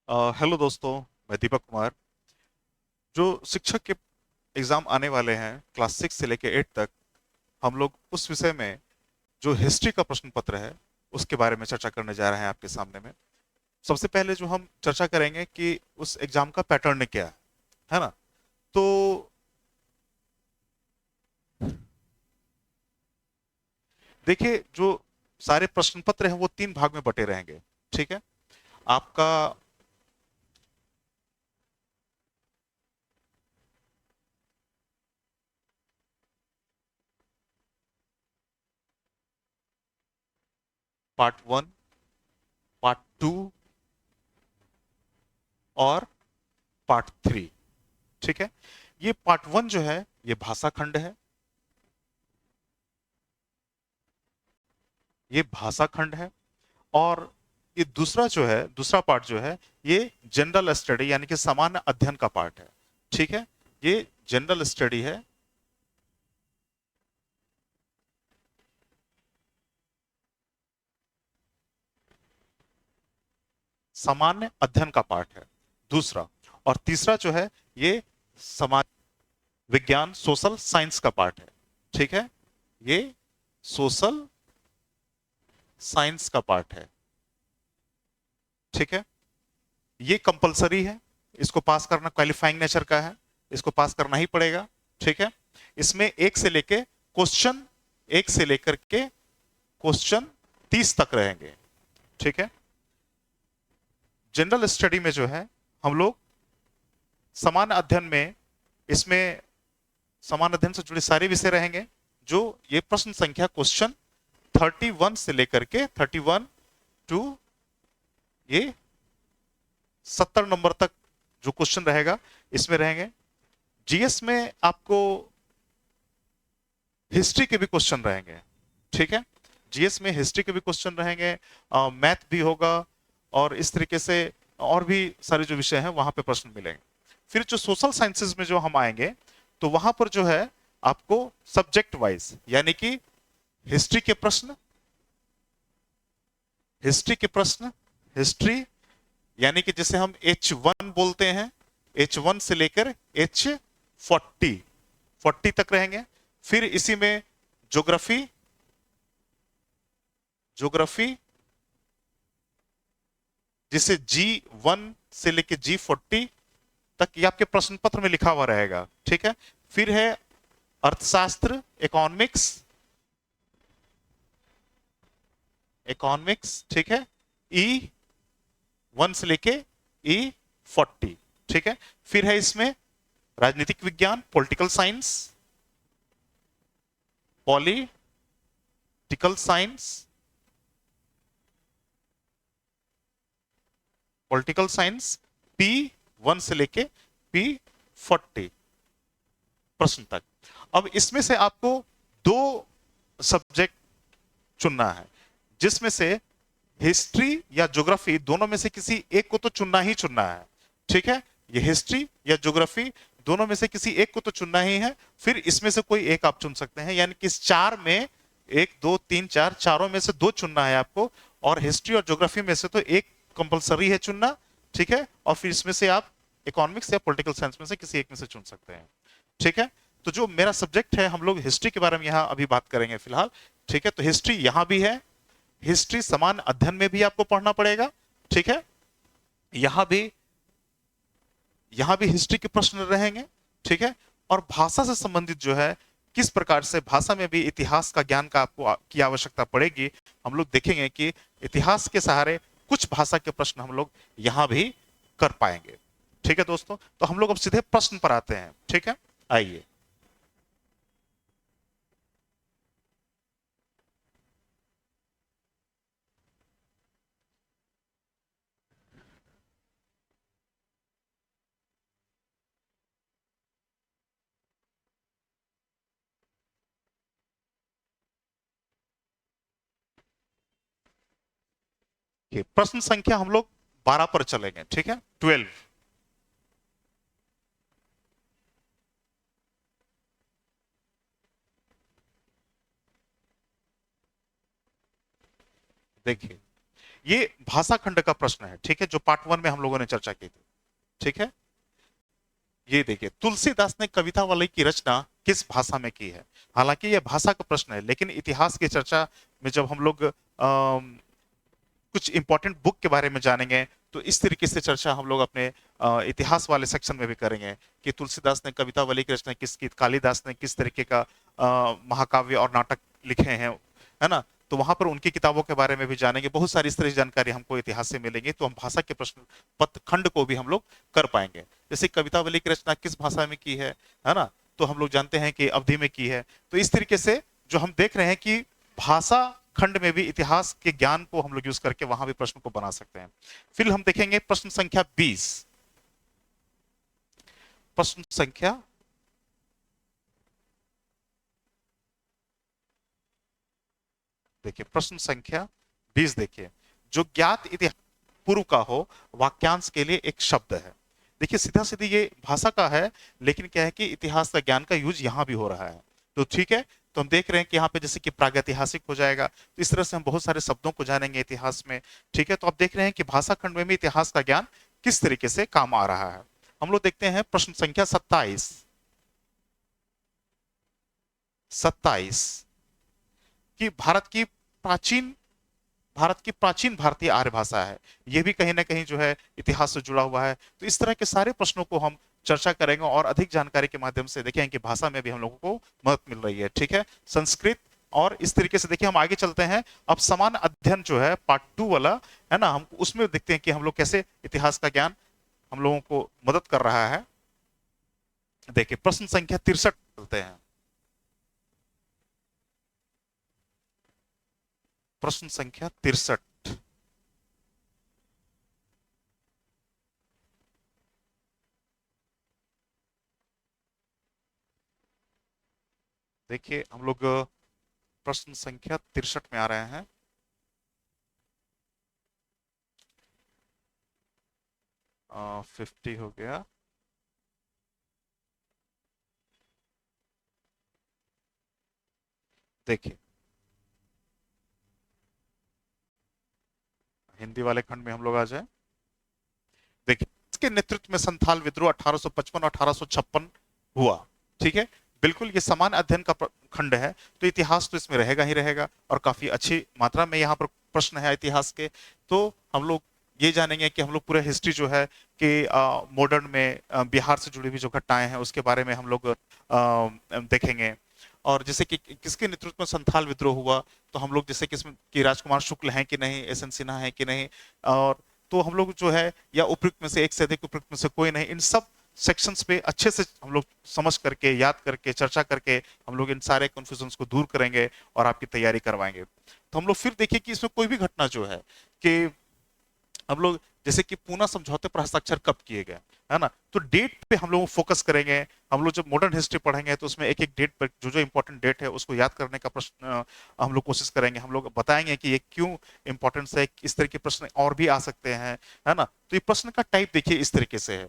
Hello दोस्तों। मैं दीपक कुमार। जो शिक्षक के एग्जाम आने वाले हैं क्लास 6 से लेके 8 तक, हम लोग उस विषय में जो हिस्ट्री का प्रश्न पत्र है उसके बारे में चर्चा करने जा रहे हैं आपके सामने में। सबसे पहले जो हम चर्चा करेंगे कि उस एग्जाम का पैटर्न क्या है ना। तो देखिए, जो सारे प्रश्न पत्र हैं वो 3 भाग में बटे रहेंगे। ठीक है। आपका पार्ट 1, पार्ट 2 और पार्ट 3। ठीक है। ये पार्ट 1 जो है ये भाषा खंड है। ये भाषा खंड है। और ये दूसरा जो है, दूसरा पार्ट जो है, ये जनरल स्टडी यानी कि सामान्य अध्ययन का पार्ट है। ठीक है। ये जनरल स्टडी है, सामान्य अध्ययन का पार्ट है दूसरा। और तीसरा जो है ये समाज विज्ञान, सोशल साइंस का पार्ट है। ठीक है। ये सोशल साइंस का पार्ट है। ठीक है। ये कंपलसरी है। इसको पास करना क्वालिफाइंग नेचर का है। इसको पास करना ही पड़ेगा। ठीक है। इसमें एक से लेकर के क्वेश्चन 30 तक रहेंगे। ठीक है। जनरल स्टडी में जो है हम लोग समान अध्ययन में, इसमें समान अध्ययन से जुड़े सारे विषय रहेंगे। जो ये प्रश्न संख्या क्वेश्चन 31 से लेकर के 31 टू ये 70 नंबर तक जो क्वेश्चन रहेगा इसमें रहेंगे। जीएस में आपको हिस्ट्री के भी क्वेश्चन रहेंगे। ठीक है। जीएस में हिस्ट्री के भी क्वेश्चन रहेंगे, मैथ भी होगा, और इस तरीके से और भी सारे जो विषय हैं वहां पे प्रश्न मिलेंगे। फिर जो सोशल साइंसेज में जो हम आएंगे, तो वहां पर जो है आपको सब्जेक्ट वाइज यानी कि हिस्ट्री के प्रश्न, हिस्ट्री के प्रश्न, हिस्ट्री यानी कि जिसे हम H1 बोलते हैं, H1 से लेकर H40 तक रहेंगे। फिर इसी में ज्योग्राफी, ज्योग्राफी जिसे G1 से लेकर G40 तक ये आपके प्रश्न पत्र में लिखा हुआ रहेगा। ठीक है। फिर है अर्थशास्त्र, इकोनॉमिक्स, इकोनॉमिक्स। ठीक है। E1 से लेके E40। ठीक है। फिर है इसमें राजनीतिक विज्ञान, political science, political science, political science P1 से लेके P40 प्रश्न तक। अब इसमें से आपको दो सब्जेक्ट चुनना है, जिसमें से हिस्ट्री या ज्योग्राफी दोनों में से किसी एक को तो चुनना ही चुनना है। ठीक है। ये हिस्ट्री या ज्योग्राफी दोनों में से किसी एक को तो चुनना ही है। फिर इसमें से कोई एक आप चुन सकते हैं, यानी कि इस चार में एक, दो, तीन, चार, चारों में से दो चुनना है आपको। और हिस्ट्री और ज्योग्राफी में से तो एक कंपलसरी है चुनना। ठीक है। और फिर इसमें से आप इकोनॉमिक्स या पॉलिटिकल साइंस में से किसी एक में से चुन सकते हैं। ठीक है। तो जो मेरा सब्जेक्ट है, हम लोग हिस्ट्री के बारे में यहां अभी बात करेंगे फिलहाल। ठीक है। तो हिस्ट्री यहां भी है। हिस्ट्री समान अध्ययन में भी आपको पढ़ना पड़ेगा। ठीक है। यहां भी, यहां भी हिस्ट्री के प्रश्न रहेंगे। ठीक है। और भाषा से संबंधित जो है, किस प्रकार से भाषा में भी इतिहास का ज्ञान का आपको की आवश्यकता पड़ेगी, हम लोग देखेंगे कि इतिहास के सहारे कुछ भाषा के प्रश्न हम लोग यहां भी कर पाएंगे। ठीक है दोस्तों, तो हम लोग अब सीधे प्रश्न पर आते हैं। ठीक है। आइए। प्रश्न संख्या हम लोग 12 पर चलेंगे। ठीक है। 12। देखिए, ये भाषा खंड का प्रश्न है, ठीक है, जो पार्ट 1 में हम लोगों ने चर्चा की थी, ठीक है। ये देखिए, तुलसीदास ने कविता वाली की रचना किस भाषा में की है। हालांकि यह भाषा का प्रश्न है, लेकिन इतिहास की चर्चा में जब हम लोग कुछ इंपॉर्टेंट बुक के बारे में जानेंगे तो इस तरीके से चर्चा हम लोग अपने इतिहास वाले सेक्शन में भी करेंगे कि तुलसीदास ने कवितावली की रचना किस की, कालिदास ने किस तरीके का महाकाव्य और नाटक लिखे हैं, है ना। तो वहां पर उनकी किताबों के बारे में भी जानेंगे, बहुत सारी इस तरह की जानकारी हमको इतिहास से मिलेगी, तो हम भाषा के प्रश्न पत्र खंड को भी हम लोग कर पाएंगे। जैसे कवितावली की रचना किस भाषा में की है ना, तो हम लोग जानते हैं कि अवधि में की है। तो इस तरीके से जो हम देख रहे हैं कि भाषा खंड में भी इतिहास के ज्ञान को हम लोग यूज करके वहां भी प्रश्न को बना सकते हैं। फिर हम देखेंगे प्रश्न संख्या 20। प्रश्न संख्या देखिए, प्रश्न संख्या 20 देखिए, जो ज्ञात इतिहास पूर्व का हो वाक्यांश के लिए एक शब्द है। देखिए सीधा सीधी ये भाषा का है, लेकिन क्या है कि इतिहास का ज्ञान का यूज यहां भी हो रहा है। तो ठीक है, तो हम देख रहे हैं कि यहाँ पे जैसे कि प्रागैतिहासिक हो जाएगा, तो इस तरह से हम बहुत सारे शब्दों को जानेंगे इतिहास में। ठीक है, तो आप देख रहे हैं कि भाषा खंड में भी इतिहास का ज्ञान किस तरीके से काम आ रहा है। हम लोग देखते हैं प्रश्न संख्या 27। 27 कि भारत की प्राचीन भारतीय आर्य भाषा है, यह भी कहीं ना कहीं जो है इतिहास से जुड़ा हुआ है। तो इस तरह के सारे प्रश्नों को हम चर्चा करेंगे और अधिक जानकारी के माध्यम से देखें कि भाषा में भी हम लोगों को मदद मिल रही है। ठीक है, संस्कृत और इस तरीके से देखिए हम आगे चलते हैं। अब समान अध्ययन जो है पार्ट 2 वाला है ना, हम उसमें देखते हैं कि हम लोग कैसे इतिहास का ज्ञान हम लोगों को मदद कर रहा है। देखिए प्रश्न संख्या 63 चलते हैं। प्रश्न संख्या 63। देखिए हम लोग प्रश्न संख्या 63 में आ रहे हैं। आ, 50 हो गया। देखिए हिंदी वाले खंड में हम लोग आ जाए। देखिए इसके नेतृत्व में संथाल विद्रोह 1855 और 1856 हुआ। ठीक है, बिल्कुल ये समान अध्ययन का खंड है, तो इतिहास तो इसमें रहेगा ही रहेगा और काफी अच्छी मात्रा में यहाँ पर प्रश्न है इतिहास के। तो हम लोग ये जानेंगे कि हम लोग पूरा हिस्ट्री जो है कि मॉडर्न में बिहार से जुड़ी हुई जो घटनाएं हैं उसके बारे में हम लोग देखेंगे। और जैसे कि किसके नेतृत्व में संथाल विद्रोह हुआ, तो हम लोग जैसे कि इसमें कि राजकुमार शुक्ल हैं कि नहीं, एस एन सिन्हा है कि नहीं, और तो हम लोग जो है या उपयुक्त में से एक से अधिक, उपयुक्त में से कोई नहीं, इन सब सेक्शंस पे अच्छे से हम लोग समझ करके, याद करके, चर्चा करके हम लोग इन सारे कंफ्यूजन्स को दूर करेंगे और आपकी तैयारी करवाएंगे। तो हम लोग फिर देखिए कि इसमें कोई भी घटना जो है कि हम लोग जैसे कि पूना समझौते पर हस्ताक्षर कब किए गए, है ना, तो डेट पे हम लोग फोकस करेंगे। हम लोग जब मॉडर्न हिस्ट्री पढ़ेंगे तो उसमें एक एक डेट पर जो जो इंपॉर्टेंट डेट है उसको याद करने का प्रश्न हम लोग कोशिश करेंगे। हम लोग बताएंगे कि ये क्यों इंपॉर्टेंस है, इस तरह के प्रश्न और भी आ सकते हैं, है ना। तो ये प्रश्न का टाइप देखिए इस तरीके से है।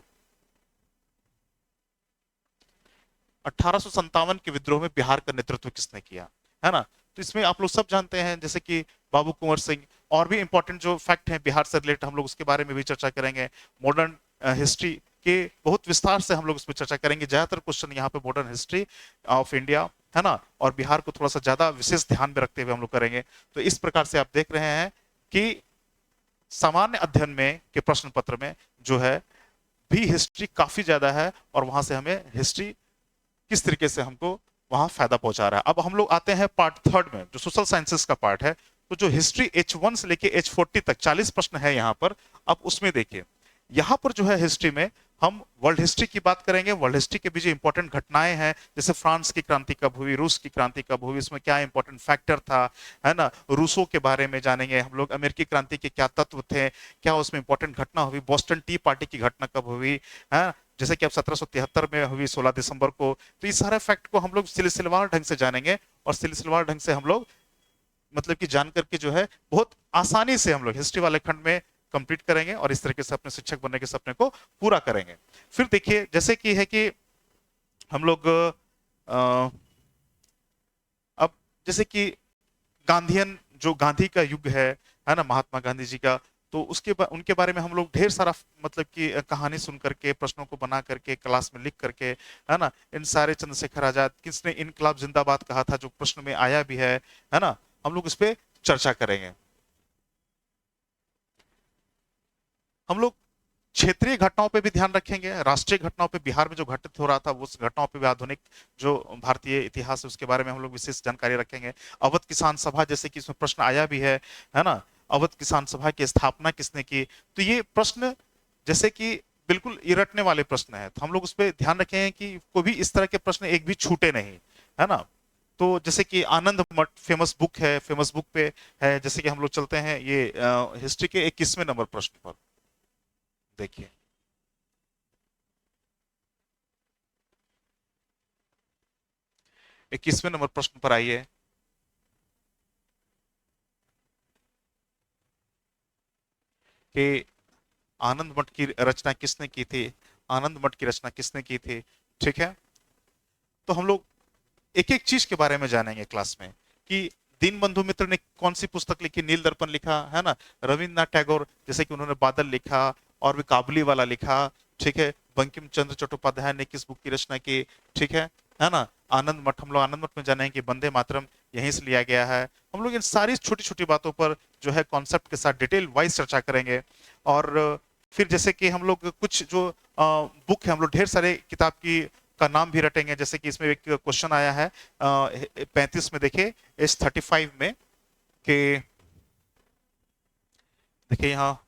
1857 के विद्रोह में बिहार का नेतृत्व किसने किया, है ना। तो इसमें आप लोग सब जानते हैं जैसे कि बाबू कुंवर सिंह। और भी इंपॉर्टेंट जो फैक्ट है बिहार से रिलेटेड हम लोग उसके बारे में भी चर्चा करेंगे। मॉडर्न हिस्ट्री के बहुत विस्तार से हम लोग उसमें चर्चा करेंगे। ज्यादातर क्वेश्चन यहाँ पे मॉडर्न हिस्ट्री ऑफ इंडिया, है ना, और बिहार को थोड़ा सा ज्यादा विशेष ध्यान में रखते हुए हम लोग करेंगे। तो इस प्रकार से आप देख रहे हैं कि सामान्य अध्ययन में के प्रश्न पत्र में जो है भी हिस्ट्री काफी ज्यादा है, और वहां से हमें हिस्ट्री किस तरीके से हमको वहां फायदा पहुंचा रहा है। अब हम लोग आते हैं पार्ट 3 में जो सोशल साइंसेस का पार्ट है। तो जो हिस्ट्री H1 से लेके H40 तक 40 प्रश्न है यहाँ पर। अब उसमें देखिए यहाँ पर जो है हिस्ट्री में हम वर्ल्ड हिस्ट्री की बात करेंगे। वर्ल्ड हिस्ट्री के भी जो इंपॉर्टेंट घटनाएं हैं, जैसे फ्रांस की क्रांति कब हुई, रूस की क्रांति कब हुई, इसमें क्या इंपॉर्टेंट फैक्टर था, है ना, रूसों के बारे में जानेंगे हम लोग। अमेरिकी क्रांति के क्या तत्व थे, क्या उसमें इंपॉर्टेंट घटना हुई, बोस्टन टी पार्टी की घटना कब हुई, है, जैसे कि अब 1773 में हुई 16 दिसंबर को। तो ये सारे फैक्ट को हम लोग सिलसिलेवार ढंग से जानेंगे, और सिलसिलेवार ढंग से हम लोग मतलब कि जान करके जो है बहुत आसानी से हम लोग हिस्ट्री वाले खंड में कंप्लीट करेंगे और इस तरीके से अपने शिक्षक बनने के सपने को पूरा करेंगे। फिर देखिए जैसे कि है कि हम लोग अब जैसे कि गांधीयन जो गांधी का युग है है ना, महात्मा गांधी जी का। तो उनके बारे में हम लोग ढेर सारा मतलब कि कहानी सुन करके, प्रश्नों को बना करके, क्लास में लिख करके, है ना, इन सारे, चंद्रशेखर आजाद किसने इनकलाब जिंदाबाद कहा था, जो प्रश्न में आया भी है ना, हम लोग इस पे चर्चा करेंगे। हम लोग क्षेत्रीय घटनाओं पे भी ध्यान रखेंगे, राष्ट्रीय घटनाओं पे, बिहार में जो घटित हो रहा था उस घटनाओं पे भी, आधुनिक जो भारतीय इतिहास है उसके बारे में हम लोग विशेष जानकारी रखेंगे। अवध किसान सभा, जैसे कि इसमें प्रश्न आया भी है ना, अवध किसान सभा की स्थापना किसने की। तो ये प्रश्न जैसे कि बिल्कुल ये रटने वाले प्रश्न है, तो हम लोग उस पर ध्यान रखेंगे कि कोई भी इस तरह के प्रश्न एक भी छूटे नहीं, है ना। तो जैसे कि आनंद मठ फेमस बुक है, फेमस बुक पे है, जैसे कि हम लोग चलते हैं ये हिस्ट्री के 21वें नंबर प्रश्न पर, देखिए। 21वें नंबर प्रश्न पर आइए। कि आनंद मठ की रचना किसने की थी, आनंद मठ की रचना किसने की थी, ठीक है। तो हम लोग एक एक चीज के बारे में जानेंगे क्लास में, कि दीन बंधु मित्र ने कौन सी पुस्तक लिखी, नील दर्पण लिखा, है ना, रविन्द्रनाथ टैगोर जैसे कि उन्होंने बादल लिखा, और भी काबुली वाला लिखा, ठीक है। बंकिम चंद्र चट्टोपाध्याय ने किस बुक की रचना की, ठीक है ना। आनंद मठ, हम लोग आनंद मठ में जानेंगे कि वंदे मातरम यहीं से लिया गया है। हम लोग इन सारी छोटी छोटी बातों पर जो है कॉन्सेप्ट के साथ डिटेल वाइज चर्चा करेंगे। और फिर जैसे कि हम लोग कुछ जो बुक है, हम लोग ढेर सारे किताब की का नाम भी रटेंगे। जैसे कि इसमें एक क्वेश्चन आया है 35 में, देखिए S35 में, कि देखिए यहाँ,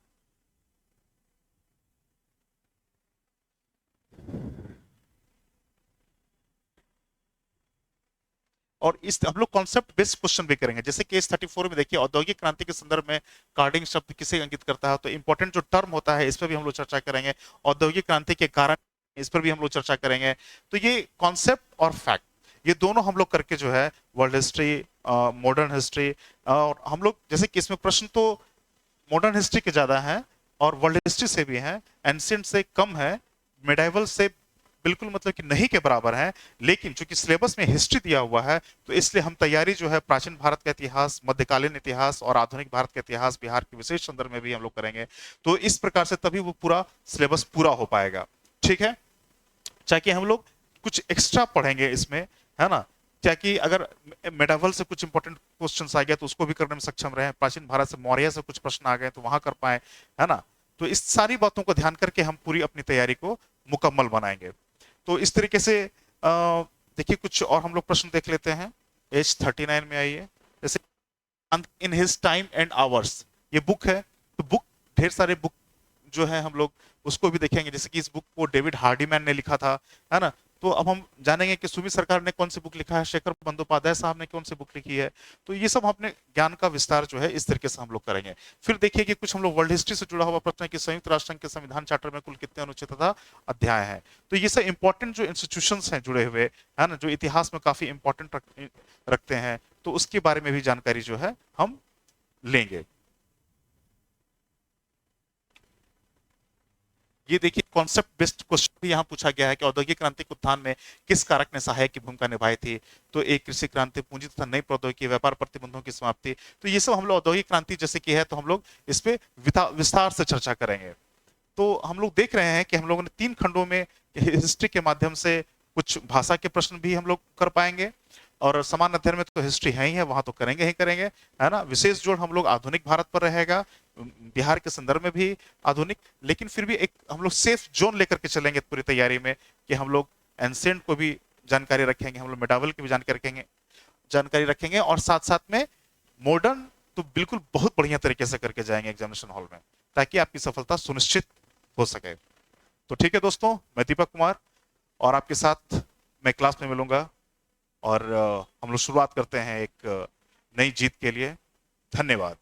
और इस हम लोग कॉन्सेप्ट बेस्ड क्वेश्चन भी करेंगे। जैसे केस 34 में देखिए, औद्योगिक क्रांति के संदर्भ में कार्डिंग शब्द किसे अंकित करता है, तो इंपॉर्टेंट जो टर्म होता है इस पर भी हम लोग चर्चा करेंगे। औद्योगिक क्रांति के कारण, इस पर भी हम लोग चर्चा करेंगे। तो ये कॉन्सेप्ट और फैक्ट, ये दोनों हम लोग करके जो है वर्ल्ड हिस्ट्री, मॉडर्न हिस्ट्री, और हम लोग जैसे कि इसमें प्रश्न तो मॉडर्न हिस्ट्री के ज्यादा है, और वर्ल्ड हिस्ट्री से भी है, एंशिएंट से कम है, मिडाइवल से बिल्कुल मतलब कि नहीं के बराबर है। लेकिन चूंकि सिलेबस में हिस्ट्री दिया हुआ है, तो इसलिए हम तैयारी जो है प्राचीन भारत का इतिहास, मध्यकालीन इतिहास और आधुनिक भारत का इतिहास, बिहार के विशेष संदर्भ में भी हम लोग करेंगे। तो इस प्रकार से तभी वो पूरा सिलेबस पूरा हो पाएगा, ठीक है। चाहे हम लोग कुछ एक्स्ट्रा पढ़ेंगे इसमें, है ना, क्या कि अगर मेडावल से कुछ इंपॉर्टेंट क्वेश्चन आ गया तो उसको भी करने में सक्षम रहे, प्राचीन भारत से मौर्य से कुछ प्रश्न आ गए तो वहां कर पाए, है ना। तो इस सारी बातों को ध्यान करके हम पूरी अपनी तैयारी को मुकम्मल बनाएंगे। तो इस तरीके से देखिए कुछ और हम लोग प्रश्न देख लेते हैं। H39 में आइए। जैसे in his time and hours, ये बुक है, तो बुक ढेर सारे बुक जो है हम लोग उसको भी देखेंगे। जैसे कि इस बुक को डेविड हार्डीमैन ने लिखा था, है ना। तो अब हम जानेंगे कि सुमित सरकार ने कौन सी बुक लिखा है, शेखर बंदोपाध्याय साहब ने कौन सी बुक लिखी है। तो ये सब अपने ज्ञान का विस्तार जो है इस तरीके से हम लोग करेंगे। फिर देखिए कि कुछ हम लोग वर्ल्ड हिस्ट्री से जुड़ा हुआ प्रश्न है कि संयुक्त राष्ट्र संघ के संविधान चार्टर में कुल कितने अनुच्छेद तथा अध्याय हैं। तो ये सब इंपॉर्टेंट जो इंस्टीट्यूशंस हैं जुड़े हुए, है ना, जो इतिहास में काफी इंपॉर्टेंट रखते हैं, तो उसके बारे में भी जानकारी जो है हम लेंगे। ये देखिए कॉन्सेप्ट बेस्ड क्वेश्चन भी यहाँ पूछा गया है कि औद्योगिक क्रांति के उत्थान में किस कारक ने सहायक की भूमिका निभाई थी। तो एक कृषि क्रांति, पूंजी तथा नई प्रौद्योगिकी, व्यापार प्रतिबंधों की समाप्ति। तो ये सब हम लोग औद्योगिक क्रांति जैसे की है, तो हम लोग इस पे विस्तार से चर्चा करेंगे। तो हम लोग देख रहे हैं कि हम लोगों ने 3 खंडों में हिस्ट्री के माध्यम से कुछ भाषा के प्रश्न भी हम लोग कर पाएंगे, और समान अध्ययन में तो हिस्ट्री है ही है, वहां तो करेंगे ही करेंगे, है ना। विशेष जोड़ हम लोग आधुनिक भारत पर रहेगा, बिहार के संदर्भ में भी आधुनिक, लेकिन फिर भी एक हम लोग सेफ जोन लेकर के चलेंगे पूरी तैयारी में, कि हम लोग एंशिएंट को भी जानकारी रखेंगे, हम लोग मेडावल की भी जानकारी रखेंगे, और साथ साथ में मॉडर्न तो बिल्कुल बहुत बढ़िया तरीके से करके जाएंगे एग्जामिनेशन हॉल में, ताकि आपकी सफलता सुनिश्चित हो सके। तो ठीक है दोस्तों, मैं दीपक कुमार, और आपके साथ मैं क्लास में मिलूंगा, और हम लोग शुरुआत करते हैं एक नई जीत के लिए। धन्यवाद।